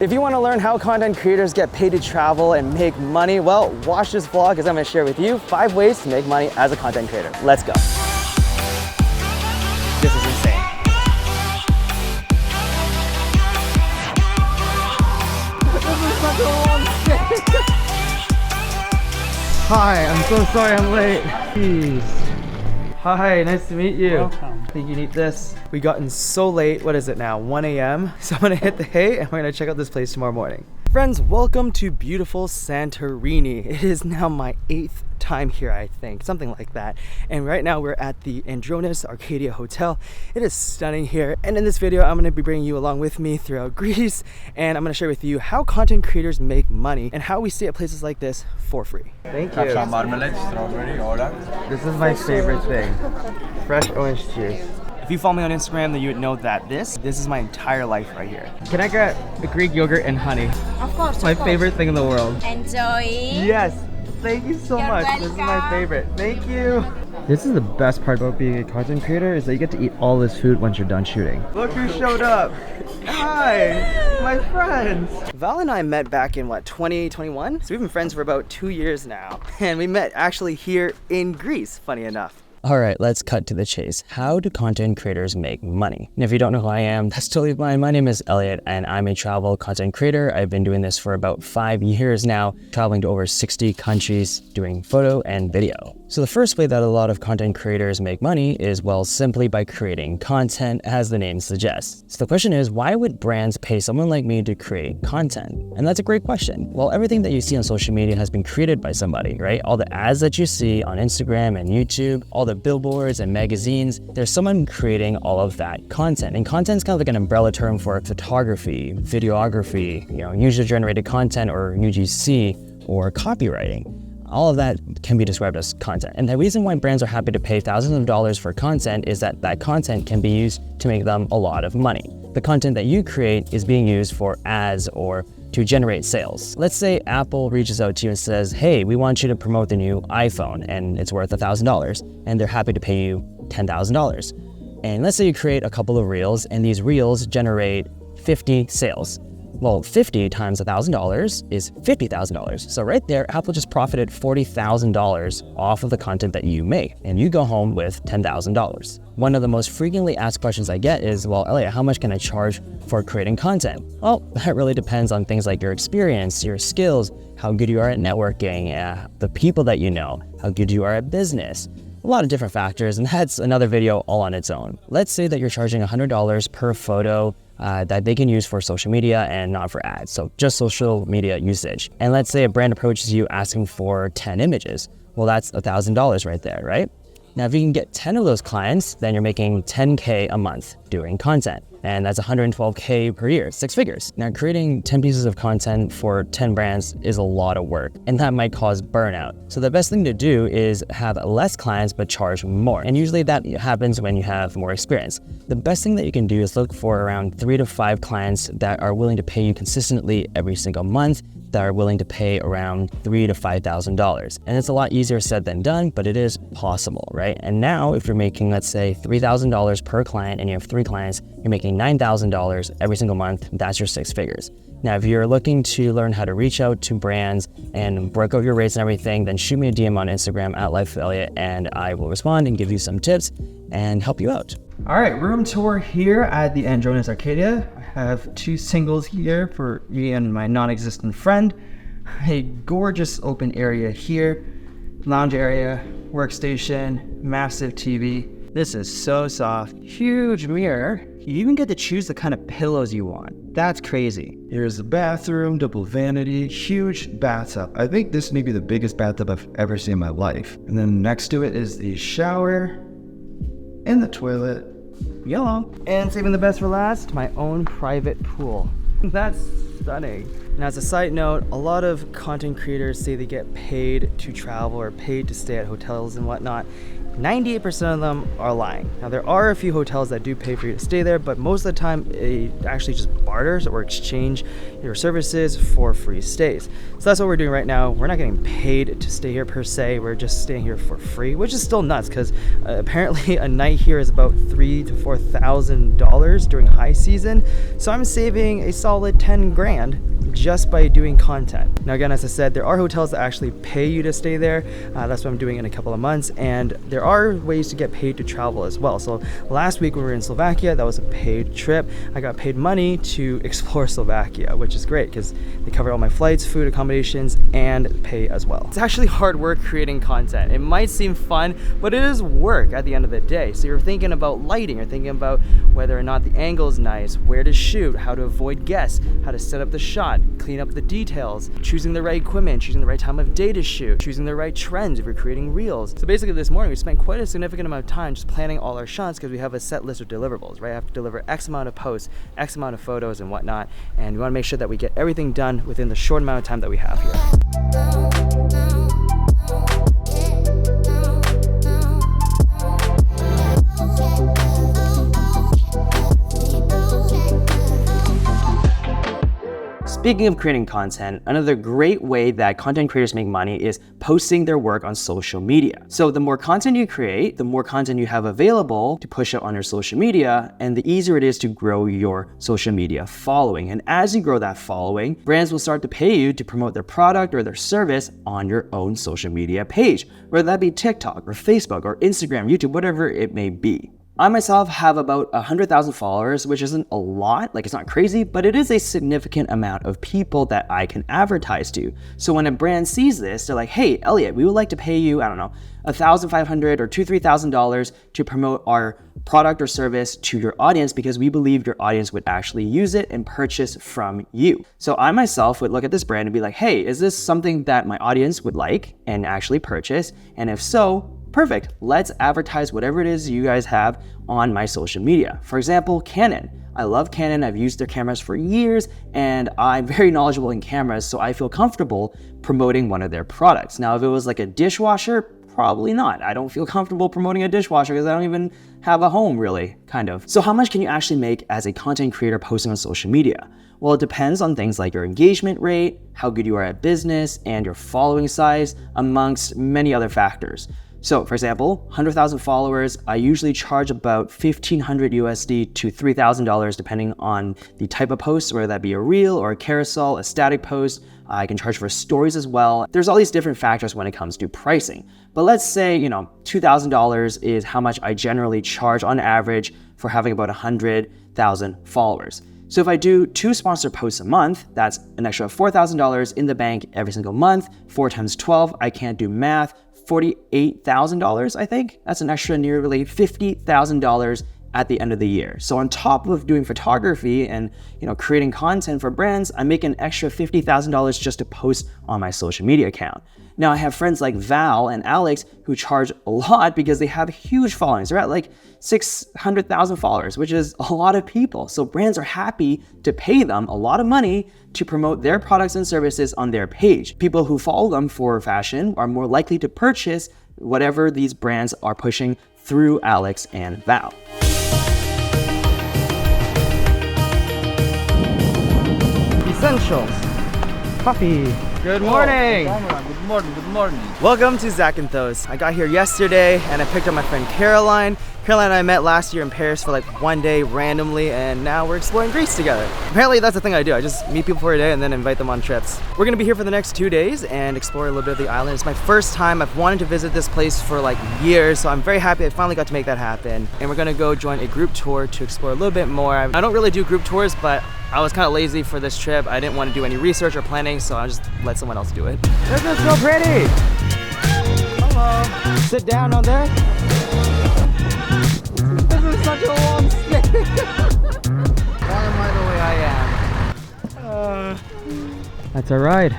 If you want to learn how content creators get paid to travel and make money, well, watch this vlog as I'm going to share with you 5 ways to make money as a content creator. Let's go. This is insane. This is such a long day. Hi, I'm so sorry I'm late. Jeez. Hi, nice to meet you. Welcome. I think you need this. We gotten so late. What is it now? 1 a.m. So I'm gonna hit the hay and we're gonna check out this place tomorrow morning. Friends, welcome to beautiful Santorini. It is now my 8th time here, I think, something like that. And right now we're at the Andronis Arcadia Hotel. It is stunning here. And in this video, I'm gonna be bringing you along with me throughout Greece. And I'm gonna share with you how content creators make money and how we stay at places like this for free. Thank you. Some marmalade, strawberry, orange. This is my favorite thing. Fresh orange juice. If you follow me on Instagram, then you would know that this is my entire life right here. Can I get a Greek yogurt and honey? Of course. My favorite thing in the world. Enjoy. Yes. Thank you so much. Welcome. This is my favorite. Thank you. This is the best part about being a content creator is that you get to eat all this food once you're done shooting. Look who showed up. Hi, my friends. Val and I met back in 2021? So we've been friends for about 2 years now. And we met actually here in Greece, funny enough. All right, let's cut to the chase. How do content creators make money? And if you don't know who I am, that's totally fine. My name is Elliot and I'm a travel content creator. I've been doing this for about 5 years now, traveling to over 60 countries, doing photo and video. So the first way that a lot of content creators make money is, well, simply by creating content, as the name suggests. So the question is, why would brands pay someone like me to create content? And that's a great question. Well, everything that you see on social media has been created by somebody, right? All the ads that you see on Instagram and YouTube, all the billboards and magazines, there's someone creating all of that content. And content is kind of like an umbrella term for photography, videography, user-generated content or UGC or copywriting. All of that can be described as content. And the reason why brands are happy to pay thousands of dollars for content is that that content can be used to make them a lot of money. The content that you create is being used for ads or to generate sales. Let's say Apple reaches out to you and says, hey, we want you to promote the new iPhone and it's worth $1,000 and they're happy to pay you $10,000. And let's say you create a couple of reels and these reels generate 50 sales. Well, 50 times $1,000 is $50,000. So right there, Apple just profited $40,000 off of the content that you make, and you go home with $10,000. One of the most frequently asked questions I get is, well, Elliot, how much can I charge for creating content? Well, that really depends on things like your experience, your skills, how good you are at networking, the people that you know, how good you are at business. A lot of different factors, and that's another video all on its own. Let's say that you're charging $100 per photo that they can use for social media and not for ads, so just social media usage. And let's say a brand approaches you asking for 10 images. Well, that's $1,000 right there, right? Now, if you can get 10 of those clients, then you're making 10K a month doing content. And that's 112K per year, 6 figures. Now, creating 10 pieces of content for 10 brands is a lot of work, and that might cause burnout. So the best thing to do is have less clients, but charge more. And usually that happens when you have more experience. The best thing that you can do is look for around 3 to 5 clients that are willing to pay you consistently every single month, that are willing to pay around $3,000 to $5,000. And it's a lot easier said than done, but it is possible, right? And now if you're making, let's say, $3,000 per client and you have 3 clients, you're making $9,000 every single month, that's your 6 figures. Now, if you're looking to learn how to reach out to brands and work out your rates and everything, then shoot me a DM on Instagram at LifeWithElliot and I will respond and give you some tips and help you out. All right, room tour here at the Andronis Arcadia. I have 2 singles here for me and my non-existent friend. A gorgeous open area here, lounge area, workstation, massive TV. This is so soft. Huge mirror. You even get to choose the kind of pillows you want. That's crazy. Here's the bathroom, double vanity, huge bathtub. I think this may be the biggest bathtub I've ever seen in my life. And then next to it is the shower and the toilet. Yellow. And saving the best for last, my own private pool. That's stunning. And as a side note, a lot of content creators say they get paid to travel or paid to stay at hotels and whatnot. 98% of them are lying. Now there are a few hotels that do pay for you to stay there, but most of the time it actually just barters or exchange your services for free stays. So that's what we're doing right now. We're not getting paid to stay here per se, we're just staying here for free, which is still nuts because apparently a night here is about $3,000 to $4,000 during high season. So I'm saving a solid 10 grand just by doing content. Now again, as I said, there are hotels that actually pay you to stay there. That's what I'm doing in a couple of months, and there are ways to get paid to travel as well. So last week when we were in Slovakia, that was a paid trip. I got paid money to explore Slovakia, which is great because they cover all my flights, food, accommodations, and pay as well. It's actually hard work creating content. It might seem fun, but it is work at the end of the day. So you're thinking about lighting, you're thinking about whether or not the angle is nice, where to shoot, how to avoid guests, how to set up the shot, clean up the details, choosing the right equipment, choosing the right time of day to shoot, choosing the right trends if you're creating reels. So basically this morning we spent quite a significant amount of time just planning all our shots because we have a set list of deliverables, right? I have to deliver X amount of posts, X amount of photos and whatnot, and we want to make sure that we get everything done within the short amount of time that we have here. Speaking of creating content, another great way that content creators make money is posting their work on social media. So the more content you create, the more content you have available to push out on your social media, and the easier it is to grow your social media following. And as you grow that following, brands will start to pay you to promote their product or their service on your own social media page, whether that be TikTok or Facebook or Instagram, YouTube, whatever it may be. I myself have about 100,000 followers, which isn't a lot, like it's not crazy, but it is a significant amount of people that I can advertise to. So when a brand sees this, they're like, hey, Elliot, we would like to pay you, I don't know, $1,500 or $2,000-$3,000 to promote our product or service to your audience because we believe your audience would actually use it and purchase from you. So I myself would look at this brand and be like, hey, is this something that my audience would like and actually purchase? And if so, perfect, let's advertise whatever it is you guys have on my social media. For example, Canon. I love Canon, I've used their cameras for years, and I'm very knowledgeable in cameras, so I feel comfortable promoting one of their products. Now, if it was like a dishwasher, probably not. I don't feel comfortable promoting a dishwasher because I don't even have a home really, kind of. So how much can you actually make as a content creator posting on social media? Well, it depends on things like your engagement rate, how good you are at business, and your following size, amongst many other factors. So for example, 100,000 followers, I usually charge about $1,500 USD to $3,000 depending on the type of post, whether that be a reel or a carousel, a static post. I can charge for stories as well. There's all these different factors when it comes to pricing. But let's say, $2,000 is how much I generally charge on average for having about 100,000 followers. So if I do 2 sponsored posts a month, that's an extra $4,000 in the bank every single month. 4 times 12, I can't do math. $48,000, I think. That's an extra nearly $50,000 at the end of the year. So on top of doing photography and creating content for brands, I make an extra $50,000 just to post on my social media account. Now I have friends like Val and Alex who charge a lot because they have huge followings. They're at like 600,000 followers, which is a lot of people. So brands are happy to pay them a lot of money to promote their products and services on their page. People who follow them for fashion are more likely to purchase whatever these brands are pushing through Alex and Val. Essentials. Coffee. Good morning. Good morning. Good morning. Welcome to Zakinthos. I got here yesterday and I picked up my friend Caroline. Caroline and I met last year in Paris for like one day randomly, and now we're exploring Greece together. Apparently that's the thing I do. I just meet people for a day and then invite them on trips. We're gonna be here for the next 2 days and explore a little bit of the island. It's my first time. I've wanted to visit this place for like years, so I'm very happy I finally got to make that happen. And we're gonna go join a group tour to explore a little bit more. I don't really do group tours, but I was kind of lazy for this trip. I didn't want to do any research or planning, so I'll just let someone else do it. This is so pretty! Hello! Sit down on there. This is such a long stick. Why am I the way I am? That's our ride.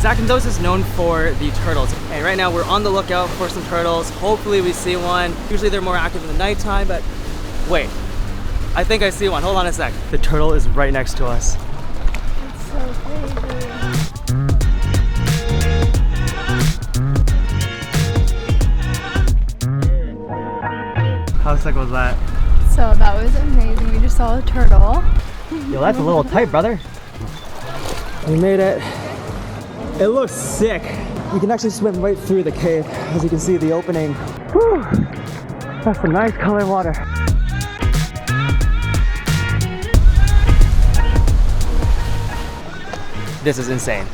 Zakinthos is known for the turtles, and right now we're on the lookout for some turtles. Hopefully we see one. Usually they're more active in the nighttime, but wait, I think I see one. Hold on a sec. The turtle is right next to us. so crazy. How sick was that? So that was amazing. We just saw a turtle. Yo, that's a little tight, brother. We made it. It looks sick. You can actually swim right through the cave. As you can see, the opening. Whew. That's some nice color water. This is insane.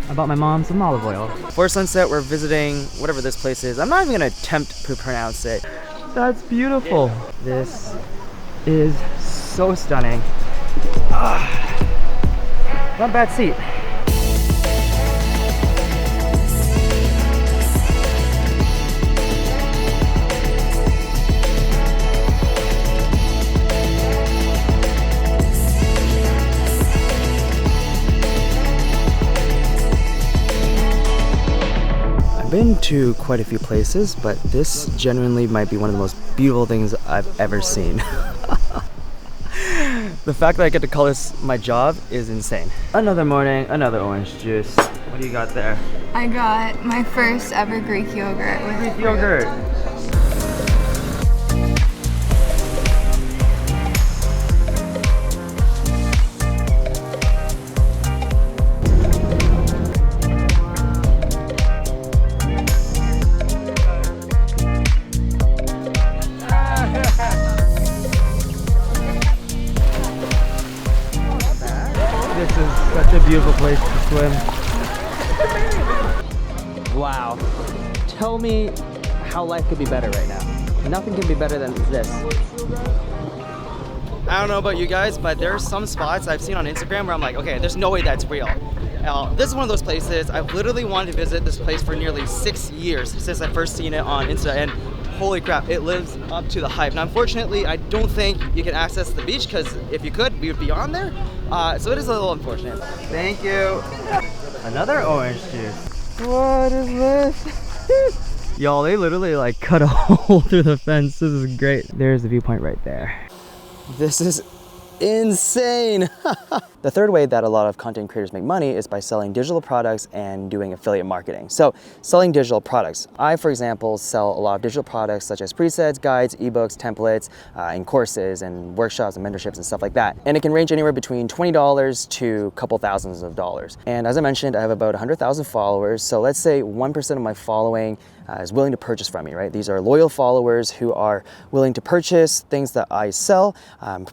I bought my mom some olive oil. For sunset, we're visiting whatever this place is. I'm not even gonna attempt to pronounce it. That's beautiful. This is so stunning. Not a bad seat. I've been to quite a few places, but this genuinely might be one of the most beautiful things I've ever seen. The fact that I get to call this my job is insane. Another morning, another orange juice. What do you got there? I got my first ever Greek yogurt with Greek yogurt. This is such a beautiful place to swim. Wow. Tell me how life could be better right now. Nothing can be better than this. I don't know about you guys, but there are some spots I've seen on Instagram where I'm like, okay, there's no way that's real. This is one of those places. I've literally wanted to visit this place for nearly 6 years since I first seen it on Insta, and holy crap, it lives up to the hype. Now, unfortunately, I don't think you can access the beach, because if you could, we would be on there. So it is a little unfortunate. Thank you. Another orange juice. What is this? Y'all, they literally like cut a hole through the fence. This is great. There's the viewpoint right there. This is insane. The third way that a lot of content creators make money is by selling digital products and doing affiliate marketing. So selling digital products. I, for example, sell a lot of digital products such as presets, guides, ebooks, templates, and courses and workshops and mentorships and stuff like that. And it can range anywhere between $20 to a couple thousands of dollars. And as I mentioned, I have about 100,000 followers. So let's say 1% of my following is willing to purchase from me, right? These are loyal followers who are willing to purchase things that I sell,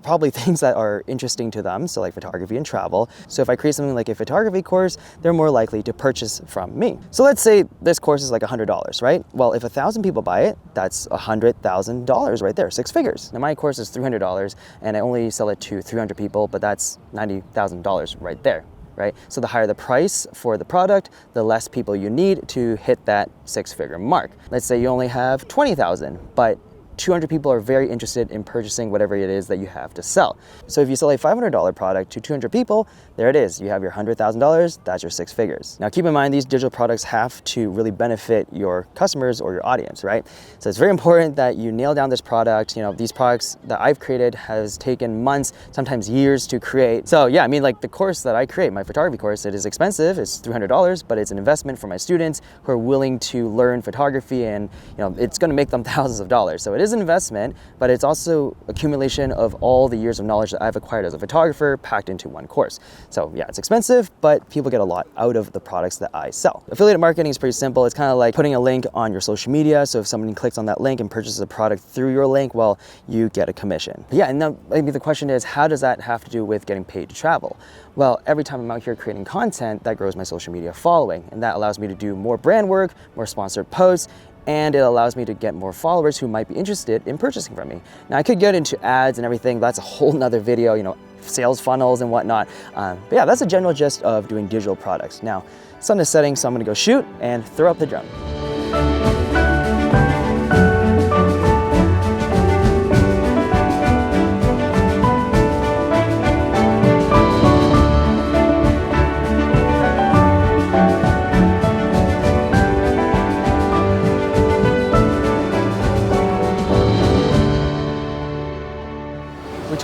probably things that are interesting to them, so like photography and travel. So if I create something like a photography course, they're more likely to purchase from me. So let's say this course is like $100, right? Well, if 1,000 people buy it, that's $100,000 right there, 6 figures. Now my course is $300 and I only sell it to 300 people, but that's $90,000 right there. Right? So the higher the price for the product, the less people you need to hit that 6-figure mark. Let's say you only have 20,000, but 200 people are very interested in purchasing whatever it is that you have to sell. So if you sell a $500 product to 200 people, there it is. You have your $100,000, that's your 6 figures. Now keep in mind, these digital products have to really benefit your customers or your audience, right? So it's very important that you nail down this product. You know, these products that I've created has taken months, sometimes years to create. So yeah, I mean, like the course that I create, my photography course, it is expensive. It's $300, but it's an investment for my students who are willing to learn photography, and you know, it's gonna make them thousands of dollars. So it is an investment, but it's also accumulation of all the years of knowledge that I've acquired as a photographer packed into one course. So yeah, it's expensive, but people get a lot out of the products that I sell. Affiliate marketing is pretty simple. It's kind of like putting a link on your social media. So if somebody clicks on that link and purchases a product through your link, well, you get a commission. But yeah, and now maybe the question is, how does that have to do with getting paid to travel? Well, every time I'm out here creating content, that grows my social media following, and that allows me to do more brand work, more sponsored posts, and it allows me to get more followers who might be interested in purchasing from me. Now I could get into ads and everything, that's a whole nother video, you know, sales funnels and whatnot. But yeah, that's a general gist of doing digital products. Now, sun is setting, so I'm gonna go shoot and throw up the drum.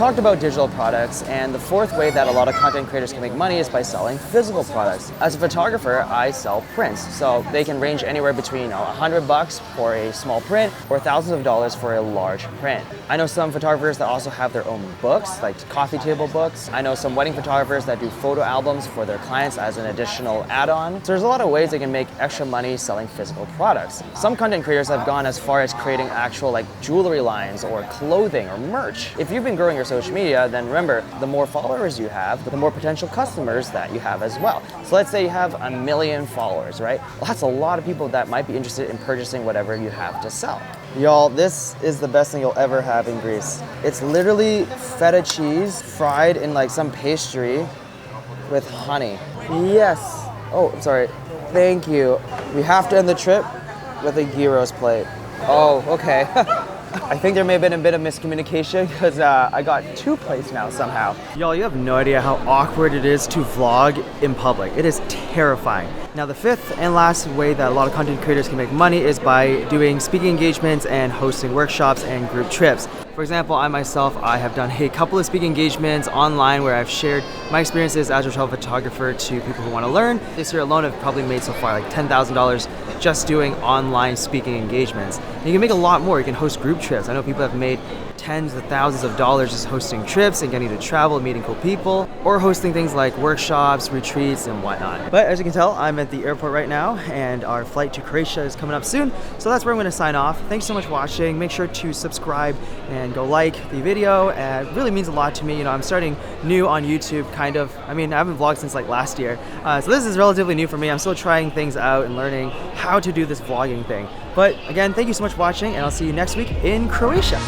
talked about digital products, and the fourth way that a lot of content creators can make money is by selling physical products. As a photographer, I sell prints, so they can range anywhere between $100 for a small print or thousands of dollars for a large print. I know some photographers that also have their own books, like coffee table books. I know some wedding photographers that do photo albums for their clients as an additional add-on. So there's a lot of ways they can make extra money selling physical products. Some content creators have gone as far as creating actual jewelry lines or clothing or merch. If you've been growing your social media, then remember, the more followers you have, the more potential customers that you have as well. So let's say you have 1 million followers, right? Well, that's a lot of people that might be interested in purchasing whatever you have to sell. Y'all, this is the best thing you'll ever have in Greece. It's literally feta cheese fried in some pastry with honey. Yes. Oh, sorry. Thank you. We have to end the trip with a gyros plate. Oh, okay. I think there may have been a bit of miscommunication because I got 2 plates now somehow. Y'all, you have no idea how awkward it is to vlog in public. It is terrifying. Now, the fifth and last way that a lot of content creators can make money is by doing speaking engagements and hosting workshops and group trips. For example, I myself, I have done a couple of speaking engagements online where I've shared my experiences as a travel photographer to people who want to learn. This year alone, I've probably made so far $10,000 just doing online speaking engagements. And you can make a lot more. You can host group trips. I know people have made tens of thousands of dollars just hosting trips and getting to travel and meeting cool people, or hosting things like workshops, retreats, and whatnot. But as you can tell, I'm at the airport right now, and our flight to Croatia is coming up soon, so that's where I'm going to sign off. Thanks so much for watching. Make sure to subscribe and go like the video. It really means a lot to me. I'm starting new on YouTube, kind of. I haven't vlogged since last year, so this is relatively new for me. I'm still trying things out and learning how to do this vlogging thing. But again, thank you so much for watching, and I'll see you next week in Croatia.